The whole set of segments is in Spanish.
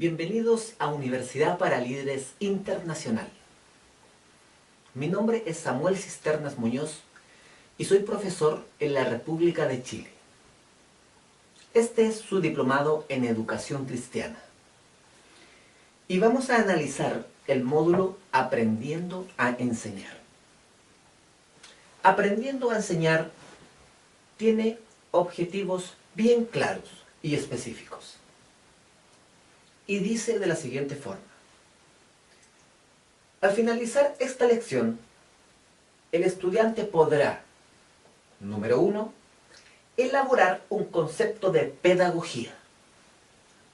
Bienvenidos a Universidad para Líderes Internacional. Mi nombre es Samuel Cisternas Muñoz y soy profesor en la República de Chile. Este es su diplomado en Educación Cristiana. Y vamos a analizar el módulo Aprendiendo a Enseñar. Aprendiendo a Enseñar tiene objetivos bien claros y específicos. Y dice de la siguiente forma. Al finalizar esta lección, el estudiante podrá, número 1, elaborar un concepto de pedagogía.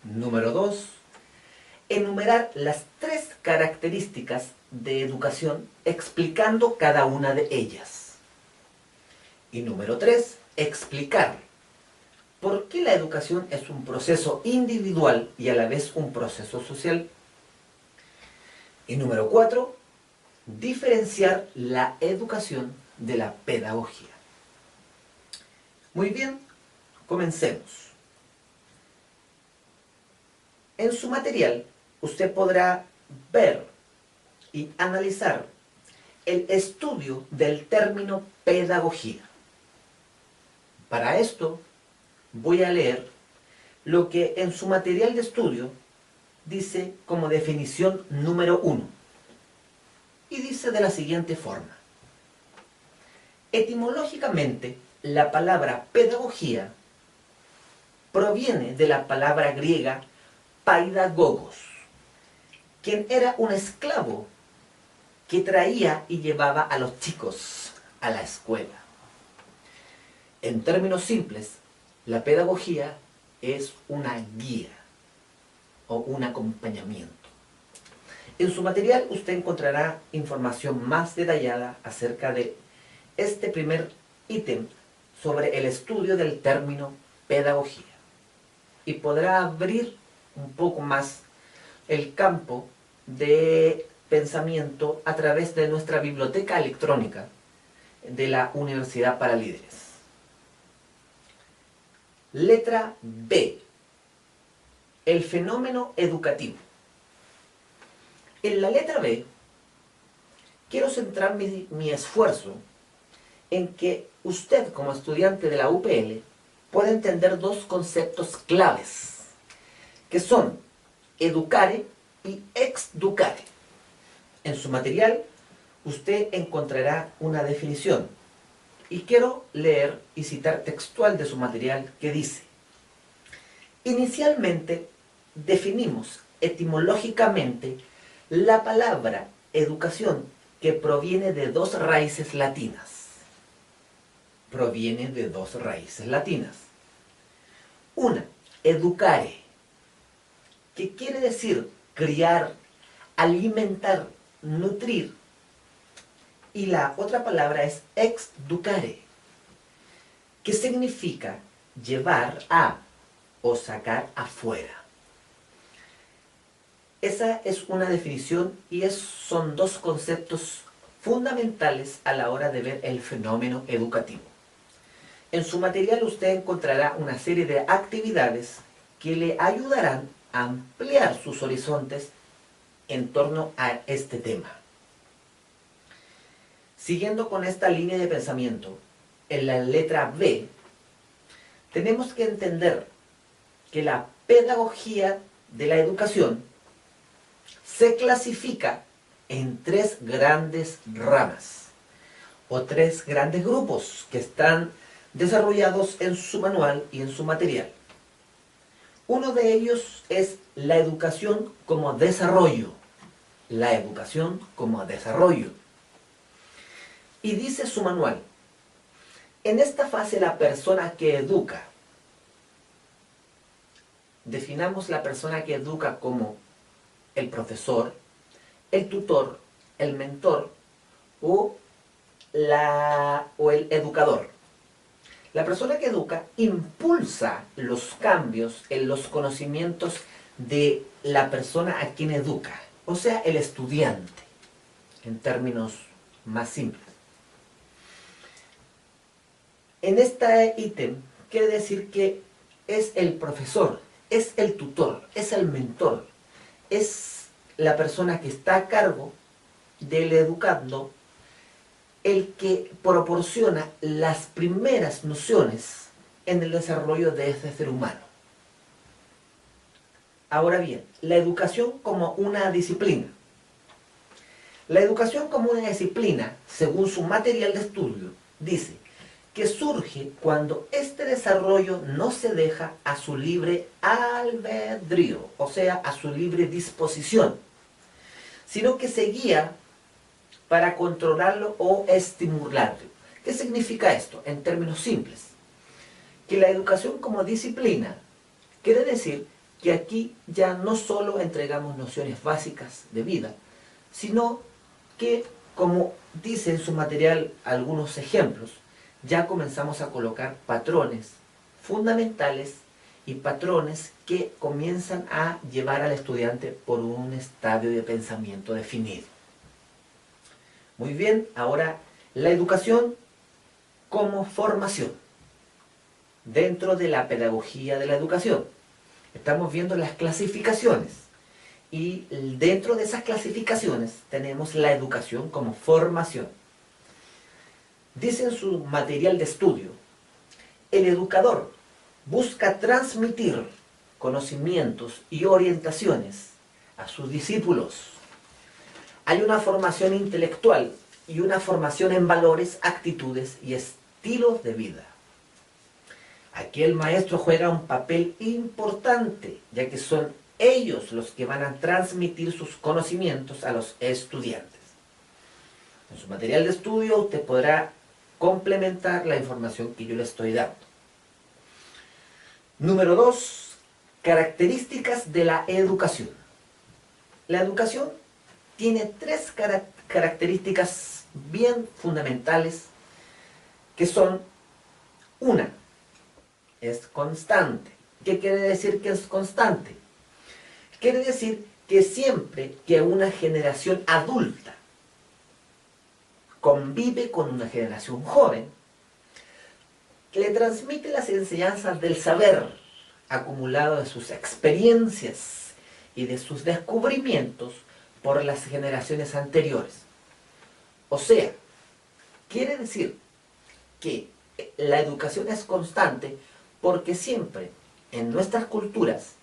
Número 2, enumerar las 3 características de educación explicando cada una de ellas. Y número 3, explicar por qué la educación es un proceso individual y a la vez un proceso social. Y número 4, diferenciar la educación de la pedagogía. Muy bien, comencemos. En su material, usted podrá ver y analizar el estudio del término pedagogía. Para esto, voy a leer lo que en su material de estudio dice como definición número 1. Y dice de la siguiente forma. Etimológicamente, la palabra pedagogía proviene de la palabra griega paidagogos, quien era un esclavo que traía y llevaba a los chicos a la escuela. En términos simples, la pedagogía es una guía o un acompañamiento. En su material usted encontrará información más detallada acerca de este primer ítem sobre el estudio del término pedagogía. Y podrá abrir un poco más el campo de pensamiento a través de nuestra biblioteca electrónica de la Universidad para Líderes. Letra B. El fenómeno educativo. En la letra B, quiero centrar mi esfuerzo en que usted, como estudiante de la UPL, pueda entender 2 conceptos claves, que son educare y exducare. En su material, usted encontrará una definición. Y quiero leer y citar textual de su material que dice: inicialmente definimos etimológicamente la palabra educación, que proviene de 2 raíces latinas. Proviene de 2 raíces latinas. Una, educare, que quiere decir criar, alimentar, nutrir. Y la otra palabra es exducare, que significa llevar a o sacar afuera. Esa es una definición y son 2 conceptos fundamentales a la hora de ver el fenómeno educativo. En su material usted encontrará una serie de actividades que le ayudarán a ampliar sus horizontes en torno a este tema. Siguiendo con esta línea de pensamiento, en la letra B, tenemos que entender que la pedagogía de la educación se clasifica en 3 grandes ramas, o 3 grandes grupos que están desarrollados en su manual y en su material. Uno de ellos es la educación como desarrollo. La educación como desarrollo. Y dice su manual: en esta fase la persona que educa, definamos la persona que educa como el profesor, el tutor, el mentor o el educador. La persona que educa impulsa los cambios en los conocimientos de la persona a quien educa, o sea, el estudiante, en términos más simples. En este ítem quiere decir que es el profesor, es el tutor, es el mentor es la persona que está a cargo del educando el que proporciona las primeras nociones en el desarrollo de ese ser humano. Ahora bien, la educación como una disciplina. La educación como una disciplina, según su material de estudio, dice que surge cuando este desarrollo no se deja a su libre albedrío, o sea, a su libre disposición, sino que se guía para controlarlo o estimularlo. ¿Qué significa esto? En términos simples, que la educación como disciplina quiere decir que aquí ya no solo entregamos nociones básicas de vida, sino que, como dice en su material algunos ejemplos, ya comenzamos a colocar patrones fundamentales y patrones que comienzan a llevar al estudiante por un estadio de pensamiento definido. Muy bien, ahora la educación como formación dentro de la pedagogía de la educación. Estamos viendo las clasificaciones y dentro de esas clasificaciones tenemos la educación como formación. Dice en su material de estudio, el educador busca transmitir conocimientos y orientaciones a sus discípulos. Hay una formación intelectual y una formación en valores, actitudes y estilos de vida. Aquí el maestro juega un papel importante, ya que son ellos los que van a transmitir sus conocimientos a los estudiantes. En su material de estudio usted podrá complementar la información que yo le estoy dando. Número 2. Características de la educación. La educación tiene tres características bien fundamentales que son: una, es constante. ¿Qué quiere decir que es constante? Quiere decir que siempre que una generación adulta convive con una generación joven, le transmite las enseñanzas del saber acumulado de sus experiencias y de sus descubrimientos por las generaciones anteriores. O sea, quiere decir que la educación es constante porque siempre en nuestras culturas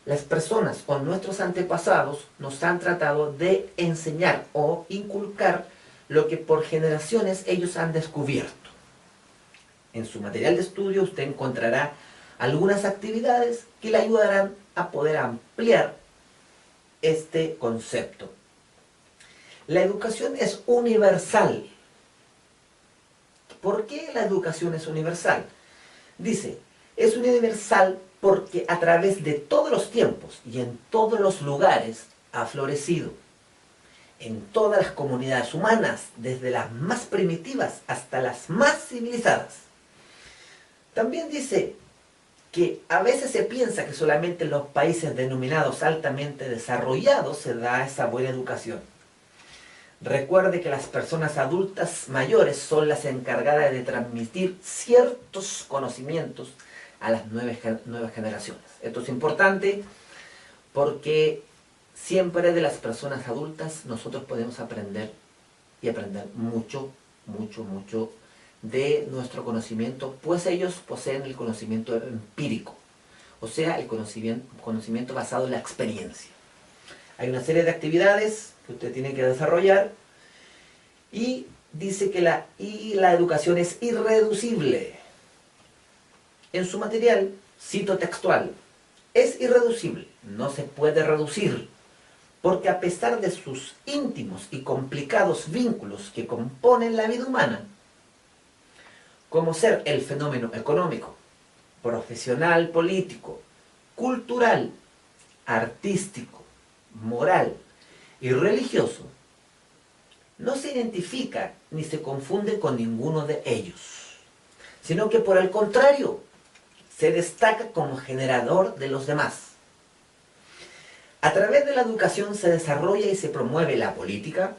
las personas o nuestros antepasados nos han tratado de enseñar o inculcar lo que por generaciones ellos han descubierto. En su material de estudio usted encontrará algunas actividades que le ayudarán a poder ampliar este concepto. La educación es universal. ¿Por qué la educación es universal? Dice, es universal porque a través de todos los tiempos y en todos los lugares ha florecido. En todas las comunidades humanas, desde las más primitivas hasta las más civilizadas. También dice que a veces se piensa que solamente en los países denominados altamente desarrollados se da esa buena educación. Recuerde que las personas adultas mayores son las encargadas de transmitir ciertos conocimientos a las nuevas generaciones. Esto es importante porque siempre de las personas adultas nosotros podemos aprender y aprender mucho, mucho, mucho de nuestro conocimiento, pues ellos poseen el conocimiento empírico, o sea, el conocimiento basado en la experiencia. Hay una serie de actividades que usted tiene que desarrollar y dice que la educación es irreducible. En su material, cito textual, es irreducible, no se puede reducir, porque a pesar de sus íntimos y complicados vínculos que componen la vida humana, como ser el fenómeno económico, profesional, político, cultural, artístico, moral y religioso, no se identifica ni se confunde con ninguno de ellos, sino que por el contrario, se destaca como generador de los demás. A través de la educación se desarrolla y se promueve la política,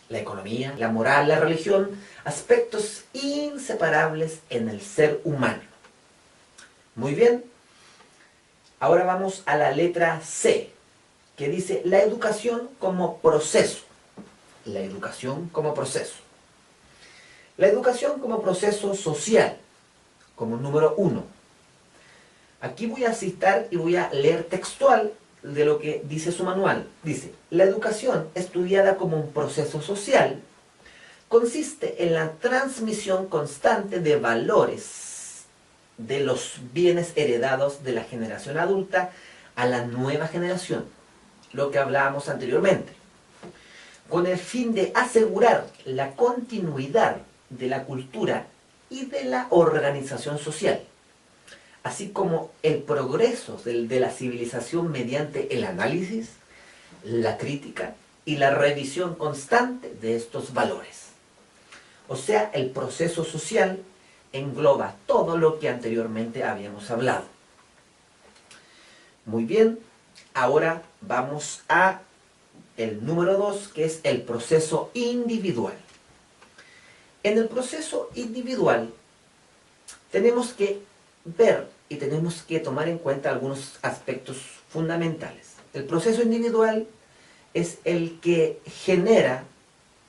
la economía, la moral, la religión, aspectos inseparables en el ser humano. Muy bien, ahora vamos a la letra C. que dice la educación como proceso. La educación como proceso. La educación como proceso social, como número 1. Aquí voy a citar y voy a leer textual de lo que dice su manual. Dice, la educación estudiada como un proceso social consiste en la transmisión constante de valores de los bienes heredados de la generación adulta a la nueva generación, lo que hablábamos anteriormente, con el fin de asegurar la continuidad de la cultura y de la organización social, así como el progreso de la civilización mediante el análisis, la crítica y la revisión constante de estos valores. O sea, el proceso social engloba todo lo que anteriormente habíamos hablado. Muy bien, ahora vamos a el número 2, que es el proceso individual. En el proceso individual tenemos que ver y tenemos que tomar en cuenta algunos aspectos fundamentales. El proceso individual es el que genera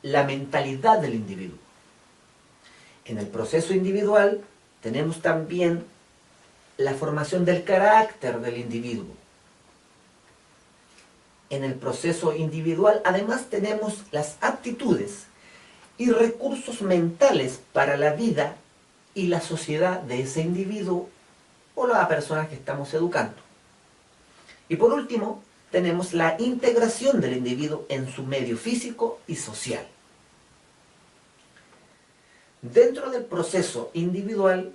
la mentalidad del individuo. En el proceso individual tenemos también la formación del carácter del individuo. En el proceso individual además tenemos las aptitudes y recursos mentales para la vida y la sociedad de ese individuo o la persona que estamos educando. Y por último, tenemos la integración del individuo en su medio físico y social. Dentro del proceso individual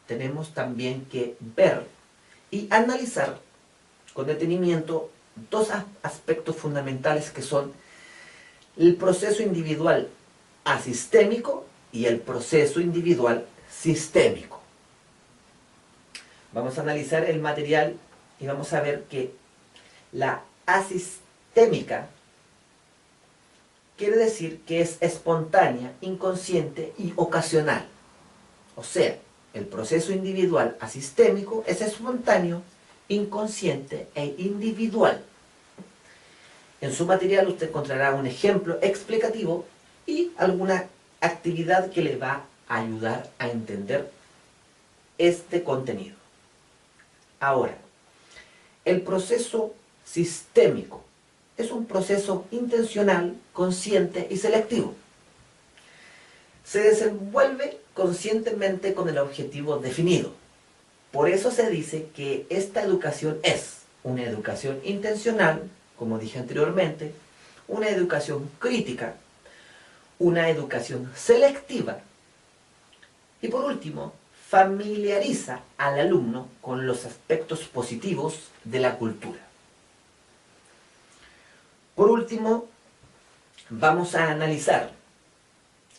tenemos también que ver y analizar con detenimiento dos aspectos fundamentales que son el proceso individual asistémico y el proceso individual sistémico. Vamos a analizar el material y vamos a ver que la asistémica quiere decir que es espontánea, inconsciente y ocasional. O sea, el proceso individual asistémico es espontáneo, inconsciente e individual. En su material usted encontrará un ejemplo explicativo y alguna actividad que le va a ayudar a entender este contenido. Ahora, el proceso sistémico es un proceso intencional, consciente y selectivo. Se desenvuelve conscientemente con el objetivo definido. Por eso se dice que esta educación es una educación intencional, como dije anteriormente, una educación crítica, una educación selectiva y por último, familiariza al alumno con los aspectos positivos de la cultura. Por último, vamos a analizar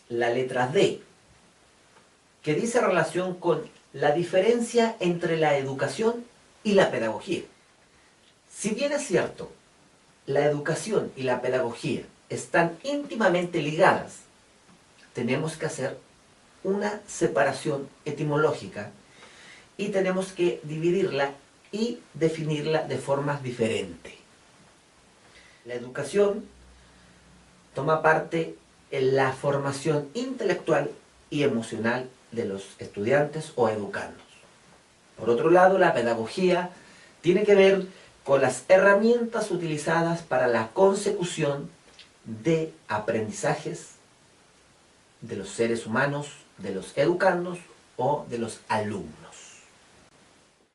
la letra D, que dice relación con la diferencia entre la educación y la pedagogía. Si bien es cierto, la educación y la pedagogía están íntimamente ligadas, tenemos que hacer una separación etimológica y tenemos que dividirla y definirla de formas diferentes. La educación toma parte en la formación intelectual y emocional de los estudiantes o educandos. Por otro lado, la pedagogía tiene que ver con las herramientas utilizadas para la consecución de aprendizajes de los seres humanos, de los educandos o de los alumnos.